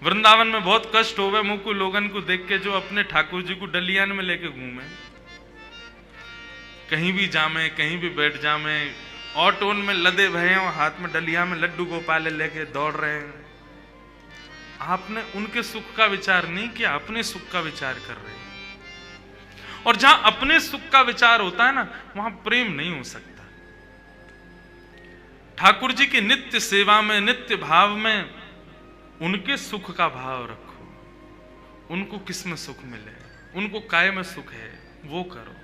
वृंदावन में बहुत कष्ट होवे मुकु लोगन को देख के जो अपने ठाकुर जी को डलियान में लेके घूमे, कहीं भी जामे, कहीं भी बैठ जामे, ऑटोन में लदे भये हो, हाथ में डलिया में लड्डू गोपाल लेके दौड़ रहे हैं। आपने उनके सुख का विचार नहीं किया, अपने सुख का विचार कर रहे हैं। और जहां अपने सुख का विचार होता है ना, वहां प्रेम नहीं हो सकता। ठाकुर जी की नित्य सेवा में, नित्य भाव में उनके सुख का भाव रखो। उनको किस में सुख मिले, उनको काय में सुख है, वो करो।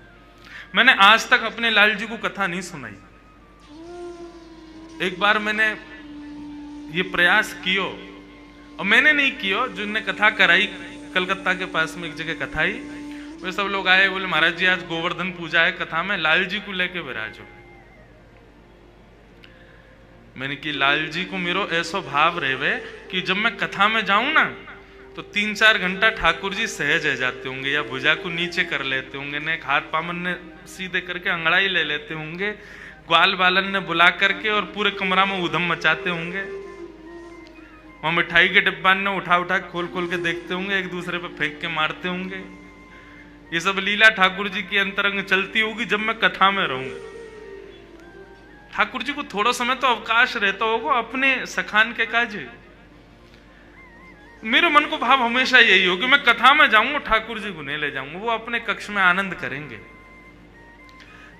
मैंने आज तक अपने लाल जी को कथा नहीं सुनाई। एक बार मैंने ये प्रयास कियो, और मैंने नहीं कियो, जिनने कथा कराई कलकत्ता के पास में एक जगह कथा ही, वे सब लोग आए, बोले महाराज जी आज गोवर्धन पूजा है, कथा में लाल जी को लेके विराजो। मैंने कि लाल जी को मेरो ऐसा भाव रहे कि जब मैं कथा में जाऊं ना तो 3-4 घंटा ठाकुर जी सहज रह जाते होंगे, या भुजा को नीचे कर लेते होंगे, ने हाथ पामन ने सीधे करके अंगड़ाई ले लेते होंगे, ग्वाल बालन ने बुला करके और पूरे कमरा में उधम मचाते होंगे, वहां मिठाई के डिब्बा ने उठा उठा खोल खोल के देखते होंगे, एक दूसरे पे फेंक के मारते होंगे। ये सब लीला ठाकुर जी की अंतरंग चलती होगी जब मैं कथा में रहूं। ठाकुर जी को थोड़ा समय तो अवकाश रहता होगा अपने सखान के काजे। मेरे मन को भाव हमेशा यही हो कि मैं कथा में जाऊंगा, ठाकुर जी को नहीं ले जाऊंगा, वो अपने कक्ष में आनंद करेंगे।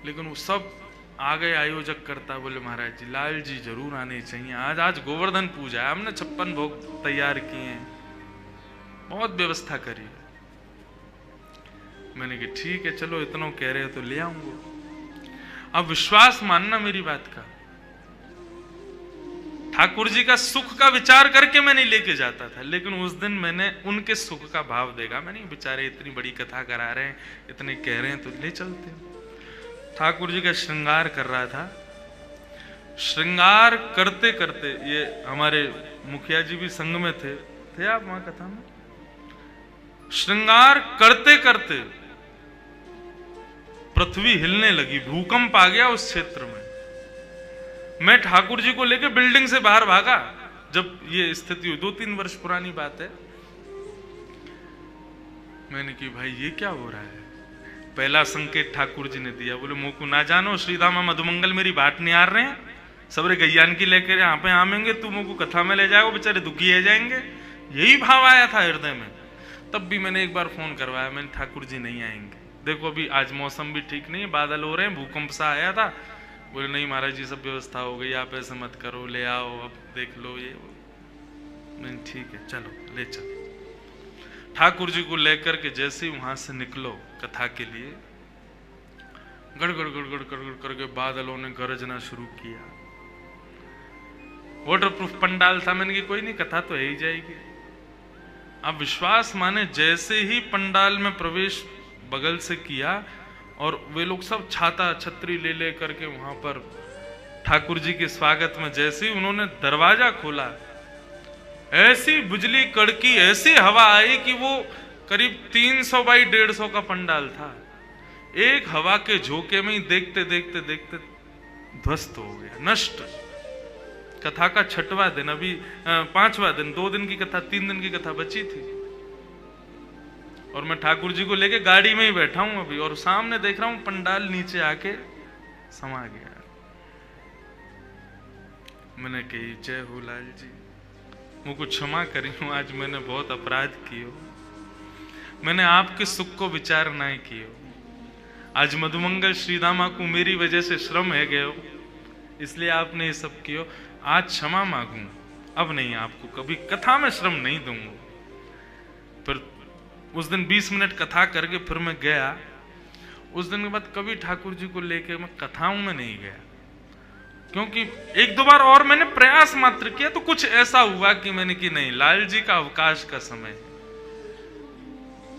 लेकिन वो सब आ गए आयोजक करता, बोले महाराज जी लाल जी जरूर आने चाहिए, आज गोवर्धन पूजा है, हमने 56 भोग तैयार किए हैं, बहुत व्यवस्था करी है। मैंने कहा ठीक है चलो, इतना कह रहे हो तो ले आऊंगा। अब विश्वास मानना मेरी बात का, ठाकुर जी का सुख का विचार करके मैं नहीं लेके जाता था, लेकिन उस दिन मैंने उनके सुख का भाव देखा। मैं नहीं, बेचारे इतनी बड़ी कथा करा रहे हैं, इतने कह रहे हैं तो ले चलते हैं। ठाकुर जी का श्रृंगार कर रहा था। श्रृंगार करते करते, ये हमारे मुखिया जी भी संग में थे आप वहां कथा में? श्रृंगार करते करते पृथ्वी हिलने लगी, भूकंप आ गया उस क्षेत्र में। मैं ठाकुर जी को लेकर बिल्डिंग से बाहर भागा जब ये स्थिति हुई, 2-3 वर्ष पुरानी बात है। मैंने कि भाई ये क्या हो रहा है? पहला संकेत ठाकुर जी ने दिया, बोले मोकू ना जानो श्रीधामा मधुमंगल मेरी बाट नहीं आ रहे हैं, सबरे गैयान की लेकर यहाँ पे आमेंगे, तू मोकू कथा में ले जाएगा, बेचारे दुखी है जाएंगे। यही भाव आया था हृदय में। तब भी मैंने एक बार फोन करवाया, मैंने ठाकुर जी नहीं आएंगे, देखो अभी आज मौसम भी ठीक नहीं है, बादल हो रहे हैं, भूकंप सा आया था। बोले नहीं महाराज जी सब व्यवस्था हो गई, आप ऐसे मत करो, ले आओ, अब देख लो ये। नहीं ठीक है चलो ले चलो। ठाकुर जी को लेकर के जैसे ही वहां से निकलो कथा के लिए, गड़गड़ गड़गड़ गड़गड़ करके बादलों ने गरजना शुरू किया। वाटरप्रूफ पंडाल था, मैंने कि कोई नहीं कथा तो है ही जाएगी। अब विश्वास माने जैसे ही पंडाल में प्रवेश बगल से किया और वे लोग सब छाता छतरी ले ले करके वहां पर ठाकुर जी के स्वागत में, जैसे ही उन्होंने दरवाजा खोला, ऐसी बिजली कड़की, ऐसी हवा आई कि वो करीब 300 बाई 150 का पंडाल था। एक हवा के झोंके में ही देखते देखते देखते ध्वस्त हो गया, नष्ट। कथा का 6वां दिन, अभी 5वां दिन, 2 दिन की कथा, 3 दिन की कथा बची थी। और मैं ठाकुर जी को लेके गाड़ी में ही बैठा हूं अभी, और सामने देख रहा हूं पंडाल नीचे आके समा गया। मैंने कही जय हो लाल जी, मुझको क्षमा करी हूं, आज मैंने बहुत अपराध कियो, मैंने आपके सुख को विचार नहीं कियो। आज मधुमंगल श्रीधामा को मेरी वजह से श्रम है गयो, इसलिए आपने ये सब कियो। आज क्षमा मांगू, अब नहीं आपको कभी कथा में श्रम नहीं दूंगा। फिर उस दिन 20 मिनट कथा करके फिर मैं गया। उस दिन के बाद कभी ठाकुर जी को लेके मैं कथाओं में नहीं गया, क्योंकि 1-2 बार और मैंने प्रयास मात्र किया तो कुछ ऐसा हुआ कि मैंने कि नहीं, लाल जी का अवकाश का समय।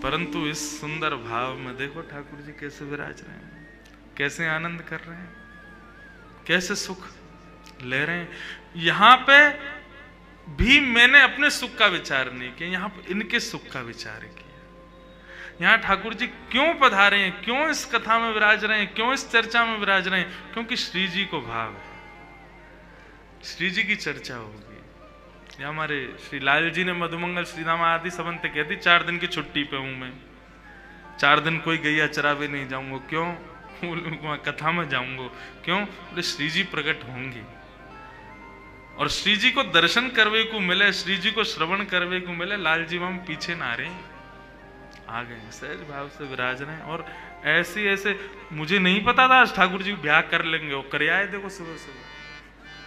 परंतु इस सुंदर भाव में देखो ठाकुर जी कैसे विराज रहे हैं, कैसे आनंद कर रहे हैं, कैसे सुख ले रहे हैं। यहां पे भी मैंने अपने सुख का विचार नहीं किया, यहां पे इनके सुख का विचार किया। यहाँ ठाकुर जी क्यों पधारे हैं, क्यों इस कथा में विराज रहे हैं, क्यों इस चर्चा में विराज रहे हैं? क्योंकि श्री जी को भाव है, श्री जी की चर्चा होगी, या हमारे श्री लाल जी ने मधुमंगल श्रीराम आदि सबंत कहती 4 दिन की छुट्टी पे हूं मैं, 4 दिन कोई गैया चरावे नहीं जाऊंगा। क्यों? वहां कथा में जाऊंगा। क्यों? बोले श्री जी प्रकट होंगे और श्री जी को दर्शन करवे को मिले, श्री जी को श्रवण करवे को मिले। लाल जी हम पीछे ना रहे, आ गए सहज भाव से विराज रहे। और ऐसे ऐसे मुझे नहीं पता था ठाकुर जी ब्याह कर लेंगे, वो कर आए। देखो सुबह सुबह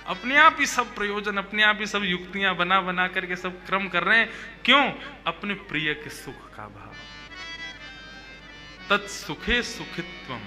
अपने आप ही सब प्रयोजन, अपने आप ही सब युक्तियां बना बना करके सब क्रम कर रहे हैं। क्यों? अपने प्रिय के सुख का भाव। तत्सुखे सुखित्वम